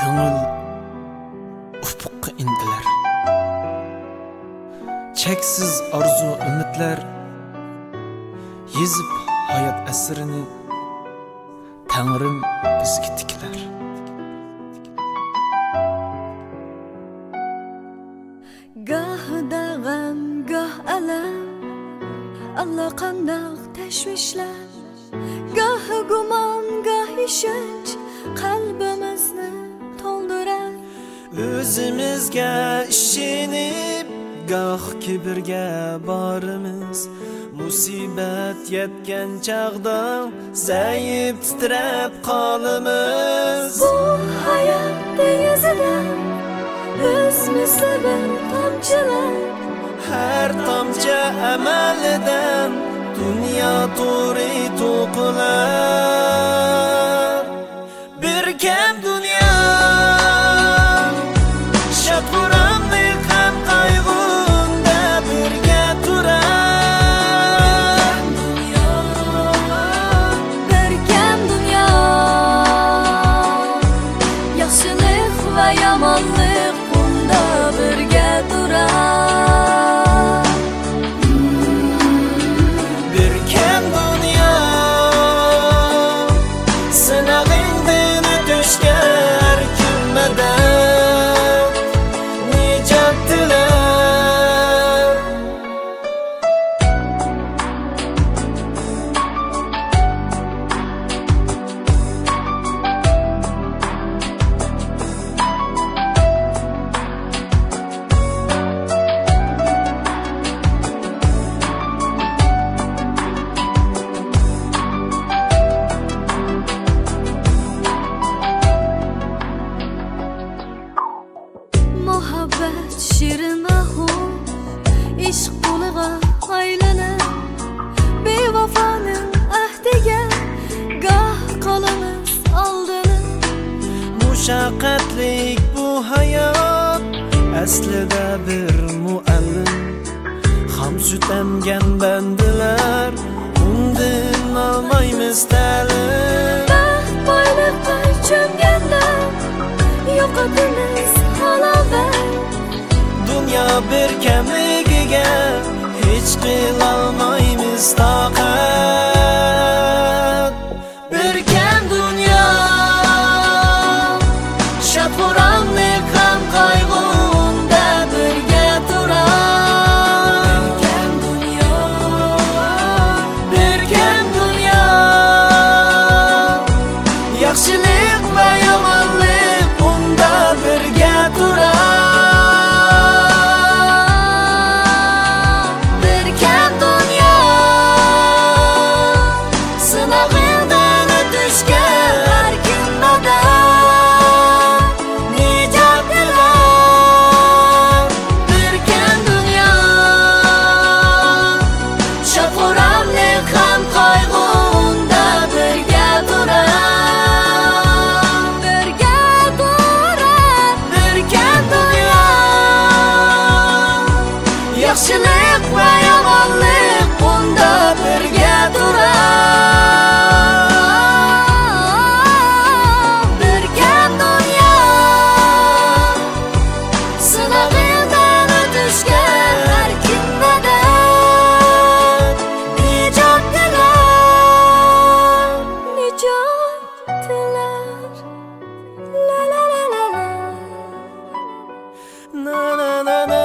ko'ngil ufqqa indilar. Cheksiz orzu umidlar yezib hayot asrini Tangrim bizga tiklar. Gohida g'am, goh alam, allaqandoq tashvishlar, gohi gumon, goh ishonch qalbimizni to'ldirar. O'zimizga ishonib, goh kibrga borimiz, musibat yetgan chaqda zaif titrab qolimiz. Bu hayot dengizidan o'zimizni bir tomchilar, har tomchi amalidan dunyo to'ri to'qilar. Bir kam dunyo shadg'uramni ham qayg'unda birga turar. bir kam dunyo yaxshilik va yomonlik bunda birga turar. Bir kam dunyo sinag'ingdan o'tishgar kimmadan nijot tilar. Muhabbet şirin ahum, ishq qo'liga aylanar, bevafoning ahdiga goh qolamiz oldinib. Mushaqqatlik bu hayot aslida bir muallim, ham sut emgan bandilar undan olmaymiz ta'lim. Baxt boyliqqa cho'mganda yo'qotamiz halovat. Dunyo bir kamligiga hech qilolmaymiz toqat. Bir kam dunyo shadg'uramlik ham qayg'unda birga turar. Bir kam dunyo yaxshilik va yomonlik unda birga turar. Bir kam dunyo sinag'ingdan o'tishga har kimmadan nijot tilar. Bir kam dunyo shadg'uramlik ham qayg'unda birga turar. Birga turar. Bir kam dunyo yaxshilik va yomonlik unda birga turar. Bir kam dunyo sinag'ingdan o'tishga har kimmadan nijot tilar. Nijot tilar. La la la la la. Na na na na